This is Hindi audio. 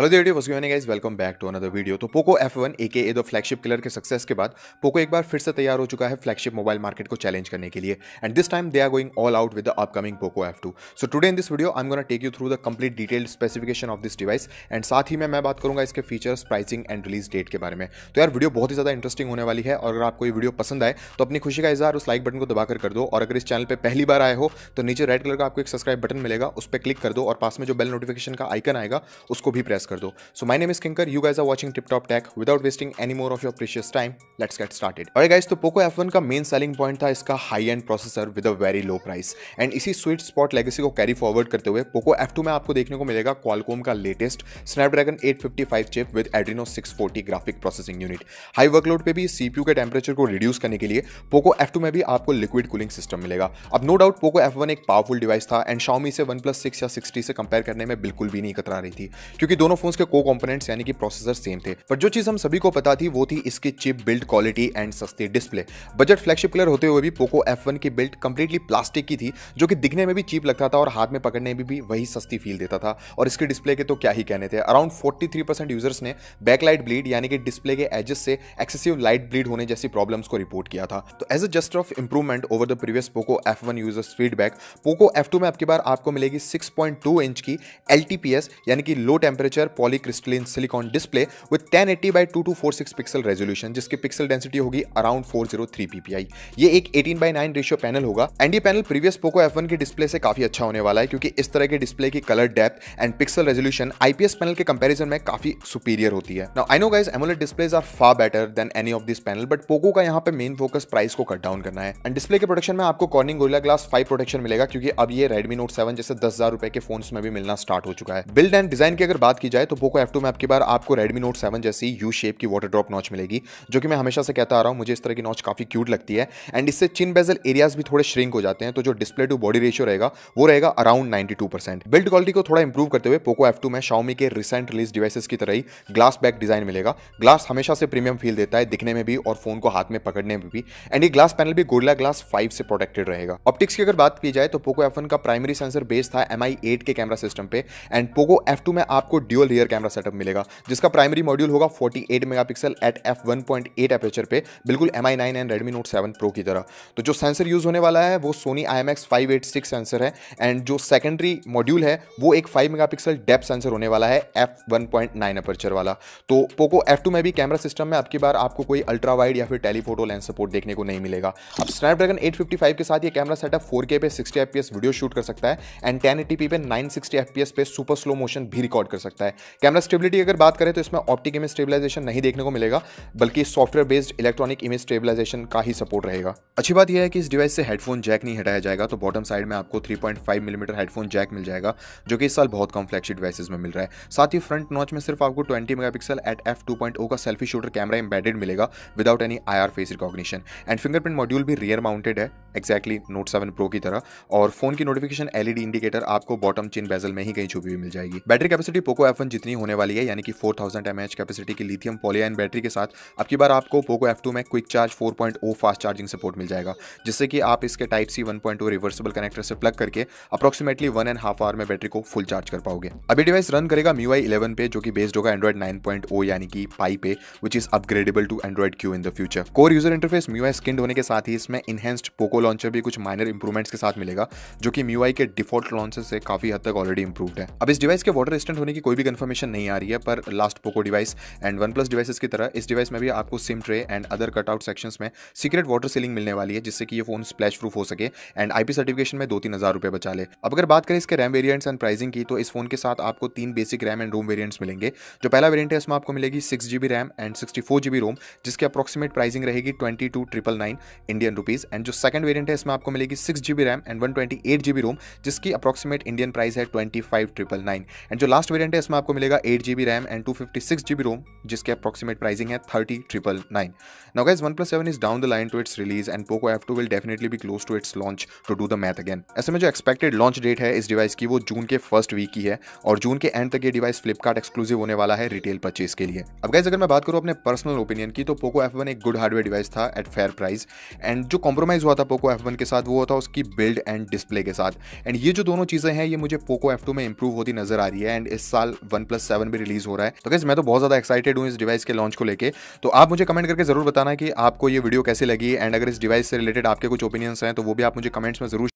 Hello there what's going on guys, welcome back to another video. तो Poco F1 AKA the flagship killer के सक्सेस के बाद पोको एक बार फिर से तैयार हो चुका है फ्लैगशिप मोबाइल मार्केट को चैलेंज करने के लिए। And this time they are going all out with the upcoming Poco F2। So today in this video I am gonna take you through the complete detailed specification of this device and साथ ही में मैं बात करूंगा इसके features, pricing and release date के बारे में। तो यार वीडियो बहुत ही ज्यादा इंटरेस्टिंग होने वाली है और अगर आपको ये वीडियो पसंद आए तो अपनी खुशी का इजहार उस लाइक बटन को दबाकर कर दो। और अगर इस चैनल पर पहली बार आए हो तो नीचे रेड कलर का आपको एक सब्सक्राइब बटन मिलेगा, उस पर क्लिक कर दो और पास में जो बेल नोटिफिकेशन का आइकन आएगा उसको भी प्रेस कर दो। So my name is Kinkar, you guys are watching Tip Top Tech. Without wasting any more of your precious time, let's get started. Alright guys, तो Poco F1 का मेन सेलिंग पॉइंट था इसका high and processor with a very low price. And इसी स्वीट स्पॉट लेगेसी को कैरी फॉरवर्ड करते हुए Poco F2 में आपको देखने को मिलेगा Qualcomm का latest Snapdragon 855 chip with Adreno 640 graphic processing unit. High workload पे भी CPU के टेम्परेचर को रिड्यूस करने के लिए Poco F2 में भी आपको लिक्विड कूलिंग सिस्टम मिलेगा। अब नो डाउट Poco F1 एक पावरफुल डिवाइस था एंड Xiaomi से OnePlus 6 या 6T से कंपेयर करने में बिल्कुल भी नहीं कतरा रही थी, क्योंकि दोनों फोन्स के को कंपोनेंट्स यानी कि प्रोसेसर सेम थे। पर जो चीज हम सभी को पता थी वो थी इसकी चिप बिल्ड क्वालिटी एंड सस्ती डिस्प्ले। बजट फ्लैगशिप किलर होते हुए भी Poco F1 की बिल्ड कंप्लीटली प्लास्टिक की थी, जो कि दिखने में भी चीप लगता था और हाथ में पकड़ने में भी वही सस्ती फील देता था। और इसके डिस्प्ले के तो क्या ही कहने थे। अराउंड 43% यूजर्स ने बैकलाइट ब्लीड यानी कि डिस्प्ले के एजेस से एक्सेसिव लाइट ब्लीड होने जैसी प्रॉब्लम्स को रिपोर्ट किया था। तो as a just of improvement over the previous Poco F1 users feedback, Poco F2 में आपकी बार आपको मिलेगी 6.2 इंच की LTPS यानी कि low temperature polycrystalline silicon display with 1080x2246 pixel resolution, जिसकी पिक्सल डेंसिटी होगी अराउंड 403 ppi। ये एक 18:9 रेशियो पैनल होगा एंड ये पैनल प्रीवियस Poco F1 की डिस्प्ले से काफी अच्छा होने वाला है, क्योंकि इस तरह के डिस्प्ले की colour depth and pixel resolution IPS panel के कंपैरिजन में काफी सुपीरियर होती है। Now I know guys, AMOLED displays are far better than any of this panel, but Poco का यहाँ पे मेन फोकस प्राइस को कट डाउन करना है। एंड डिस्प्ले के प्रोटेक्शन में आपको Corning Gorilla Glass 5 प्रोटेक्शन मिलेगा, क्योंकि अब ये Redmi Note 7 जैसे 10,000 रुपए के फोन्स में भी मिलना स्टार्ट हो चुका है। बिल्ड एंड डिजाइन की अगर बात की जाए तो Poco F2 में आपकी बार आपको Redmi Note 7 जैसी यू शेप की वाटर ड्रॉप नॉच मिलेगी, जो कि मैं हमेशा से कहता आ रहा हूं, मुझे इस तरह की नॉच काफी क्यूट लगती है। एंड इससे चिन बेजल एरियाज भी थोड़े श्रिंक हो जाते हैं, तो जो डिस्प्ले टू बॉडी रेशियो रहेगा वो रहेगा अराउंड 92%। बिल्ड क्वालिटी को थोड़ा इंप्रूव करते हुए Poco F2 में Xiaomi के रिसेंट रिलीज डिवाइसेस की तरह ही ग्लास बैक डिजाइन मिलेगा। ग्लास हमेशा से प्रीमियम फील देता है दिखने में भी और फोन को हाथ में पकड़ने में भी। एंड ये ग्लास पैनल भी Gorilla Glass 5 से प्रोटेक्टेड रहेगा। ऑप्टिक्स की अगर बात की जाए तो Poco F1 का प्राइमरी सेंसर बेस था Mi8 के कैमरा सिस्टम पे एंड Poco F2 में आपको ड्यूअल रियर कैमरा सेटअप मिलेगा, जिसका प्राइमरी मॉड्यूल होगा 48 मेगापिक्सल एट f1.8 एपर्चर पे, बिल्कुल Mi9 and Redmi Note 7 Pro की तरह। तो जो सेंसर यूज होने वाला है वो Sony IMX586 सेंसर है एंड जो सेकेंडरी मॉड्यूल है वो एक 5 मेगापिक्सल डेप्थ सेंसर होने वाला है f1.9 एपर्चर वाला। तो Poco F2 में भी कैमरा सिस्टम में आपकी बार आपको कोई अल्ट्रा वाइड या फिर टेलीफोटो लेंस सपोर्ट देखने को नहीं मिलेगा। अब Snapdragon 855 के साथ ये कैमरा सेटअप 4K पे 60 fps वीडियो शूट कर सकता है एंड 1080p पे 960 fps पे सुपर स्लो मोशन भी रिकॉर्ड कर सकता है। कैमरा स्टेबिलिटी अगर बात करें तो इसमें ऑप्टिक इमेज स्टेबलाइजेशन नहीं देखने को मिलेगा, बल्कि software based electronic image stabilisation का ही सपोर्ट रहेगा। अच्छी बात यह है कि इस डिवाइस से हेडफोन जैक नहीं हटाया जाएगा, तो बॉटम साइड में आपको 3.5 मिलीमीटर हेडफोन जैक मिल जाएगा, जो कि इस साल बहुत कम फ्लैगशिप डिवाइसेस में मिल रहा है। साथ ही फ्रंट नॉच में सिर्फ आपको 20 मेगापिक्सल एट f2.0 का सेल्फी शूटर कैमरा एम्बेडेड मिलेगा without any IR face recognition. And fingerprint module भी रियर माउंटेड है एक्जैक्टली Note 7 Pro की तरह, और फोन की नोटिफिकेशन LED इंडिकेटर आपको बॉटम चिन बेजल में ही कहीं छुपी हुई मिल जाएगी। बैटरी कैपेसिटी Poco F1 जितनी होने वाली है यानी कि 4000 mAh कैपेसिटी की लिथियम पॉलीआयन बैटरी के साथ अब की बार आपको Poco F2 में quick charge 4.0 fast charging support मिल जाएगा, जिससे कि आप इसके Type-C 1.0 रिवर्सिबल कनेक्टर से प्लग करके अप्रोक्सीमेटली 1.5 आवर में बैटरी को फुल चार्ज कर पाओगे। अभी डिवाइस रन करेगा MIUI 11 पे, जो कि बेस्ड होगा Android 9.0 यानी कि Pie पे, which is upgradable to Android Q in the future. Core user interface MIUI skinned होने के साथ ही इसमें इनहेंस्ड Poco लॉन्चर भी कुछ माइनर इंप्रूवमेंट्स के साथ मिलेगा, जो कि MIUI के डिफॉल्ट लॉन्चर से काफी हद तक ऑलरेडी इंप्रूव्ड है। अब इस डिवाइस के वाटर रेजिस्टेंट होने की कोई भी कंफर्मेशन नहीं आ रही है, पर last Poco device and OnePlus devices की तरह इस डिवाइस में भी आपको SIM tray and other cutout sections में सीक्रेट वाटर सीलिंग मिलने वाली है, जिससे कि ये फोन स्प्लैश प्रूफ हो सके एंड IP सर्टिफिकेशन में 2-3 हज़ार रुपए बचा ले। अब अगर बात करें इसके रैम वेरिएंट्स एंड प्राइसिंग की, तो इस फोन के साथ आपको 3 basic RAM and ROM variants मिलेंगे। जो पहला वेरिएंट है इसमें आपको मिलेगी 6GB रैम एंड 64GB रोम, जिसकी अप्रोक्सीमेट प्राइसिंग रहेगी 22,999 इंडियन रुपीज। एंड जो सेकंड वेरिएंट है इसमें आपको मिलेगी 6GB रैम एंड 128GB रोम, जिसकी अप्रोक्सीमेट इंडियन प्राइस है 25,999। एंड जो लास्ट वेरिएंट है इसमें आपको मिलेगा 8GB रैम एंड 256GB रोम, जिसकी अप्रोक्सीमेट प्राइसिंग है 30,999। Now guys, OnePlus 7 is down the line to its release and Poco F2 will definitely be close to its launch to do the math again. ऐसे में जो एक्सपेक्टेड लॉन्च डेट है इस डिवाइस की वो जून के फर्स्ट वीक की है और जून के एंड तक ये डिवाइस फ्लिपकार्ट एक्सक्लूसिव होने वाला है रिटेल परचेज के लिए। अब गाइस अगर मैं बात करूं अपने पर्सनल ओपिनियन की, तो Poco F1 एक गुड हार्डवेयर डिवाइस था एट फेयर प्राइस, एंड जो कॉम्प्रोमाइज हुआ था Poco पोको F1 के साथ वो था उसकी बिल्ड एंड डिस्प्ले के साथ। एंड ये जो दोनों चीज़ें हैं ये मुझे पोको F2 में इंप्रूव होती नजर आ रही है। एंड इस साल OnePlus 7 भी रिलीज हो रहा है, तो गाइस मैं तो बहुत ज़्यादा एक्साइटेड हूँ इस डिवाइस के लॉन्च को लेके। तो आप मुझे कमेंट करके जरूर बताना कि आपको ये वीडियो कैसी लगी, एंड अगर इस डिवाइस से रिलेटेड आपके कुछ ओपिनियंस हैं तो वो भी आप मुझे कमेंट्स में जरूर